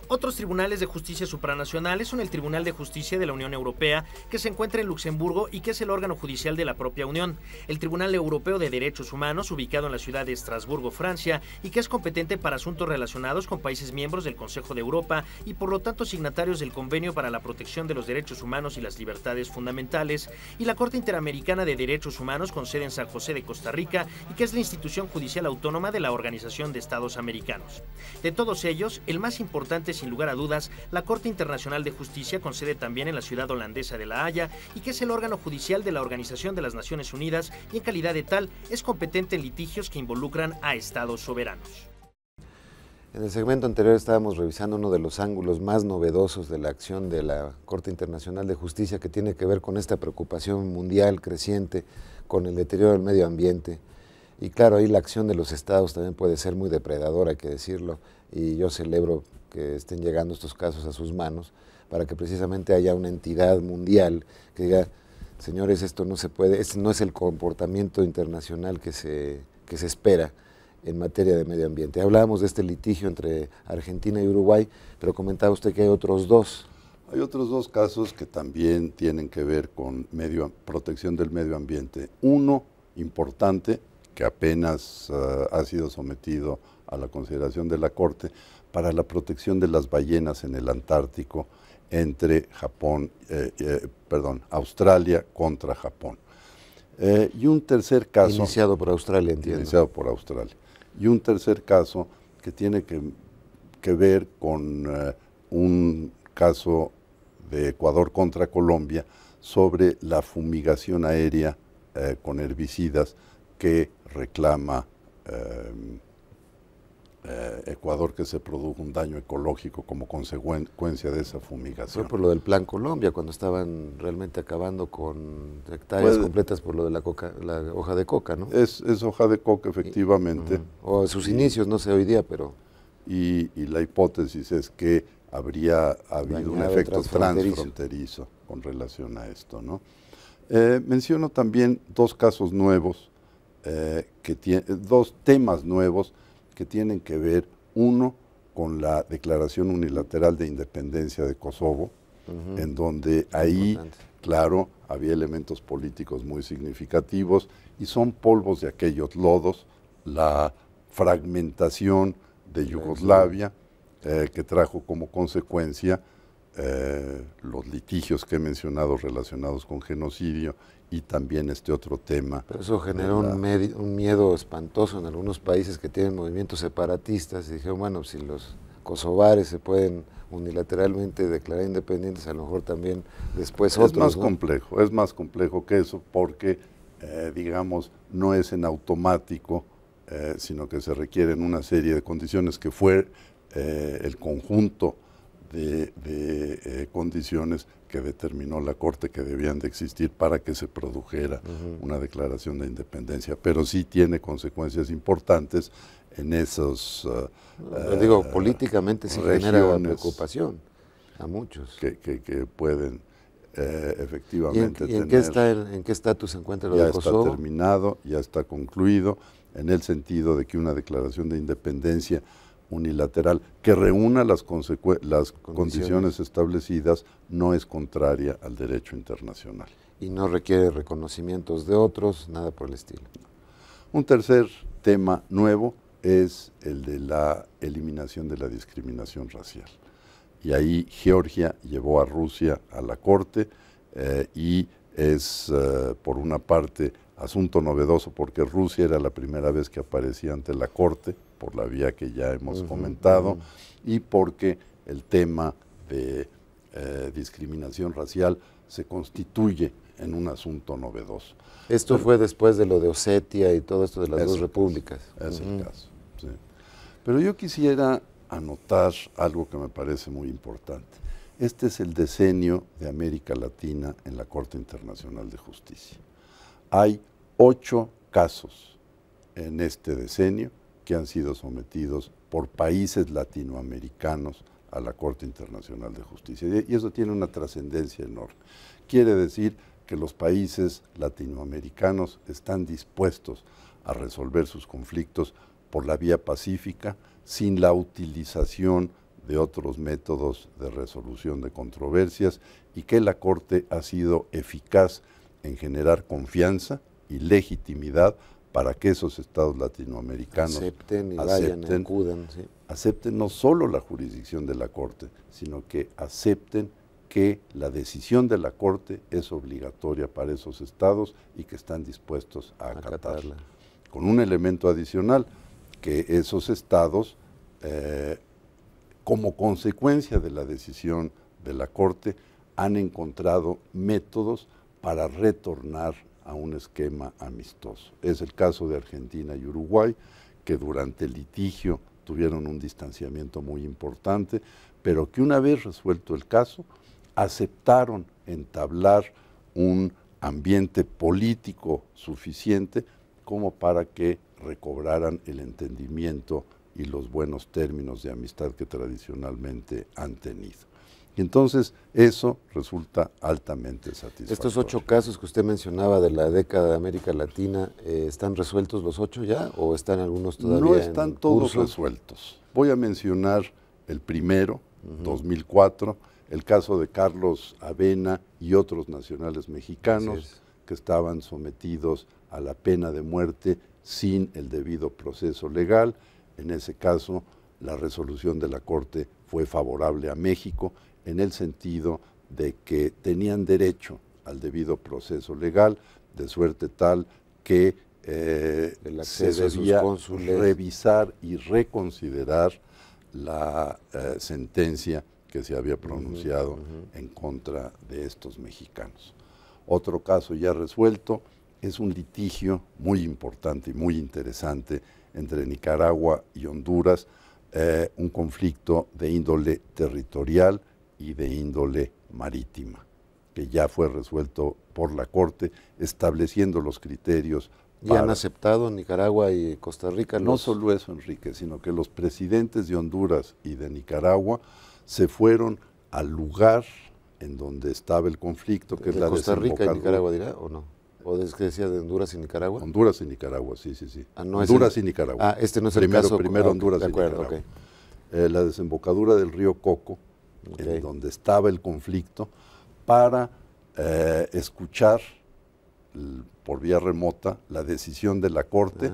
Otros tribunales de justicia supranacionales son el Tribunal de Justicia de la Unión Europea, que se encuentra en Luxemburgo y que es el órgano judicial de la propia Unión, el Tribunal Europeo de Derechos Humanos, ubicado en la ciudad de Estrasburgo, Francia, y que es competente para asuntos relacionados con países miembros del Consejo de Europa y por lo tanto signatarios del Convenio para la Protección de los Derechos Humanos y las Libertades Fundamentales, y la Corte Interamericana de Derechos Humanos con sede en San José de Costa Rica y que es la institución judicial autónoma de la Organización de Estados Americanos. De todos ellos, el más importante, sin lugar a dudas, la Corte Internacional de Justicia, con sede también en la ciudad holandesa de La Haya, y que es el órgano judicial de la Organización de las Naciones Unidas y en calidad de tal es competente en litigios que involucran a estados soberanos. En el segmento anterior estábamos revisando uno de los ángulos más novedosos de la acción de la Corte Internacional de Justicia, que tiene que ver con esta preocupación mundial creciente con el deterioro del medio ambiente. Y claro, ahí la acción de los estados también puede ser muy depredadora, hay que decirlo, y yo celebro que estén llegando estos casos a sus manos para que precisamente haya una entidad mundial que diga, señores, esto no se puede, este no es el comportamiento internacional que se espera en materia de medio ambiente. Hablábamos de este litigio entre Argentina y Uruguay, pero comentaba usted que hay otros dos. Hay otros dos casos que también tienen que ver con protección del medio ambiente. Uno importante, que apenas ha sido sometido a la consideración de la Corte, para la protección de las ballenas en el Antártico entre Australia contra Japón. Y un tercer caso... Iniciado por Australia, entiendo. Iniciado por Australia. Y un tercer caso que tiene que ver con un caso de Ecuador contra Colombia sobre la fumigación aérea con herbicidas que reclama Ecuador, que se produjo un daño ecológico como consecuencia de esa fumigación. Fue por lo del Plan Colombia, cuando estaban realmente acabando con hectáreas completas por lo de la hoja de coca, ¿no? Es hoja de coca, efectivamente. O a sus inicios, no sé hoy día, pero... Y la hipótesis es que habría habido un efecto transfronterizo con relación a esto, ¿no? Menciono también dos casos nuevos, dos temas nuevos que tienen que ver, uno, con la declaración unilateral de independencia de Kosovo, en donde ahí, claro, había elementos políticos muy significativos y son polvos de aquellos lodos, la fragmentación de Yugoslavia, que trajo como consecuencia los litigios que he mencionado relacionados con genocidio y también este otro tema. Pero eso generó un miedo espantoso en algunos países que tienen movimientos separatistas y dijeron, bueno, si los kosovares se pueden unilateralmente declarar independientes, a lo mejor también después otros. Es más complejo que eso porque, digamos, no es en automático, sino que se requieren una serie de condiciones que fue el conjunto de condiciones que determinó la Corte que debían de existir para que se produjera una declaración de independencia, pero sí tiene consecuencias importantes en esos políticamente sí genera preocupación a muchos. Que pueden efectivamente ¿Y en qué estatus se encuentra lo de Kosovo? Ya está terminado, ya está concluido, en el sentido de que una declaración de independencia unilateral que reúna las condiciones establecidas no es contraria al derecho internacional. Y no requiere reconocimientos de otros, nada por el estilo. Un tercer tema nuevo es el de la eliminación de la discriminación racial. Y ahí Georgia llevó a Rusia a la Corte y es, por una parte, asunto novedoso porque Rusia era la primera vez que aparecía ante la Corte, por la vía que ya hemos comentado, y porque el tema de discriminación racial se constituye en un asunto novedoso. Esto fue después de lo de Osetia y todo esto de las dos repúblicas. Es el caso, sí. Pero yo quisiera anotar algo que me parece muy importante. Este es el decenio de América Latina en la Corte Internacional de Justicia. Hay 8 casos en este decenio que han sido sometidos por países latinoamericanos a la Corte Internacional de Justicia. Y eso tiene una trascendencia enorme. Quiere decir que los países latinoamericanos están dispuestos a resolver sus conflictos por la vía pacífica, sin la utilización de otros métodos de resolución de controversias y que la Corte ha sido eficaz en generar confianza y legitimidad para que esos estados latinoamericanos acepten y vayan, acudan, sí. Acepten no solo la jurisdicción de la Corte, sino que acepten que la decisión de la Corte es obligatoria para esos estados y que están dispuestos a acatarla. Con un elemento adicional, que esos estados, como consecuencia de la decisión de la Corte, han encontrado métodos para retornar a un esquema amistoso. Es el caso de Argentina y Uruguay, que durante el litigio tuvieron un distanciamiento muy importante, pero que una vez resuelto el caso, aceptaron entablar un ambiente político suficiente como para que recobraran el entendimiento y los buenos términos de amistad que tradicionalmente han tenido. Y entonces eso resulta altamente satisfactorio. Estos 8 casos que usted mencionaba de la década de América Latina, ¿están resueltos los 8 ya o están algunos todavía No están todos curso? Resueltos. Voy a mencionar el primero, 2004, el caso de Carlos Avena y otros nacionales mexicanos que estaban sometidos a la pena de muerte sin el debido proceso legal. En ese caso, la resolución de la Corte fue favorable a México en el sentido de que tenían derecho al debido proceso legal, de suerte tal que se debía revisar y reconsiderar la sentencia que se había pronunciado en contra de estos mexicanos. Otro caso ya resuelto es un litigio muy importante y muy interesante entre Nicaragua y Honduras, un conflicto de índole territorial y de índole marítima, que ya fue resuelto por la Corte, estableciendo los criterios. ¿Ya han aceptado Nicaragua y Costa Rica? No solo eso, Enrique, sino que los presidentes de Honduras y de Nicaragua se fueron al lugar en donde estaba el conflicto, que es la Costa Rica y Nicaragua, dirá, ¿o no? ¿O es que decía de Honduras y Nicaragua? Honduras y Nicaragua, sí. No Honduras y Nicaragua. Este no es el caso. Primero Honduras y Nicaragua. Okay. La desembocadura del río Coco, en donde estaba el conflicto, para escuchar por vía remota la decisión de la Corte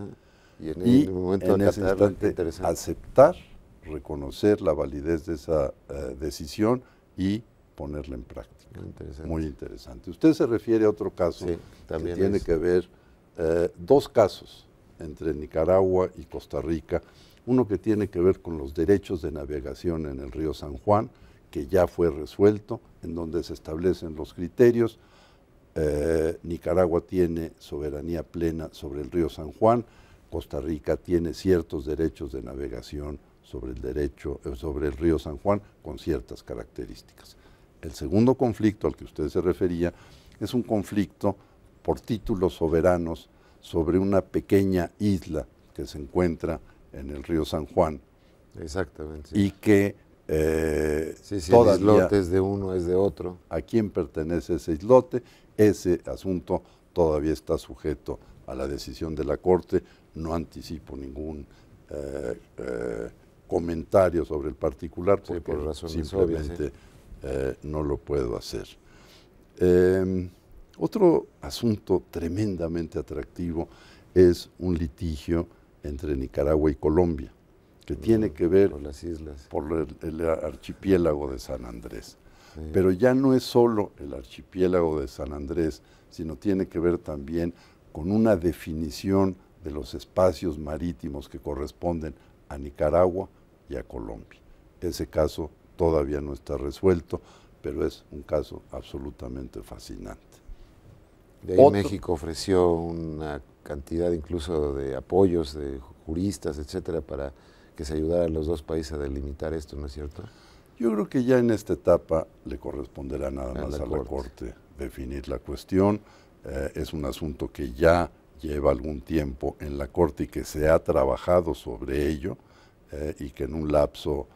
y en ese instante aceptar, reconocer la validez de esa decisión y ponerla en práctica. Muy interesante. Usted se refiere a otro caso que tiene que ver, 2 casos entre Nicaragua y Costa Rica, uno que tiene que ver con los derechos de navegación en el río San Juan, que ya fue resuelto, en donde se establecen los criterios. Nicaragua tiene soberanía plena sobre el río San Juan, Costa Rica tiene ciertos derechos de navegación sobre el río San Juan con ciertas características. El segundo conflicto al que usted se refería es un conflicto por títulos soberanos sobre una pequeña isla que se encuentra en el río San Juan. Exactamente. Y que el islote es de uno, es de otro. ¿A quién pertenece ese islote? Ese asunto todavía está sujeto a la decisión de la Corte. No anticipo ningún comentario sobre el particular porque por razones simplemente obvias, no lo puedo hacer. Otro asunto tremendamente atractivo es un litigio entre Nicaragua y Colombia, que tiene que ver por las islas, por el archipiélago de San Andrés. Pero ya no es solo el archipiélago de San Andrés, sino tiene que ver también con una definición de los espacios marítimos que corresponden a Nicaragua y a Colombia. Ese caso todavía no está resuelto, pero es un caso absolutamente fascinante. De ahí México ofreció una cantidad incluso de apoyos de juristas, etcétera, para que se ayudara a los dos países a delimitar esto, ¿no es cierto? Yo creo que ya en esta etapa le corresponderá nada más a la Corte definir la cuestión. Es un asunto que ya lleva algún tiempo en la Corte y que se ha trabajado sobre ello y que en un lapso,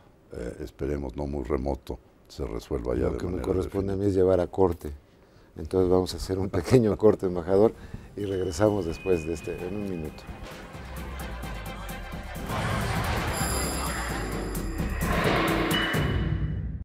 esperemos no muy remoto, se resuelva ya de manera definitiva. Lo que me corresponde a mí es llevar a Corte. Entonces vamos a hacer un pequeño corte, embajador, y regresamos después de en un minuto.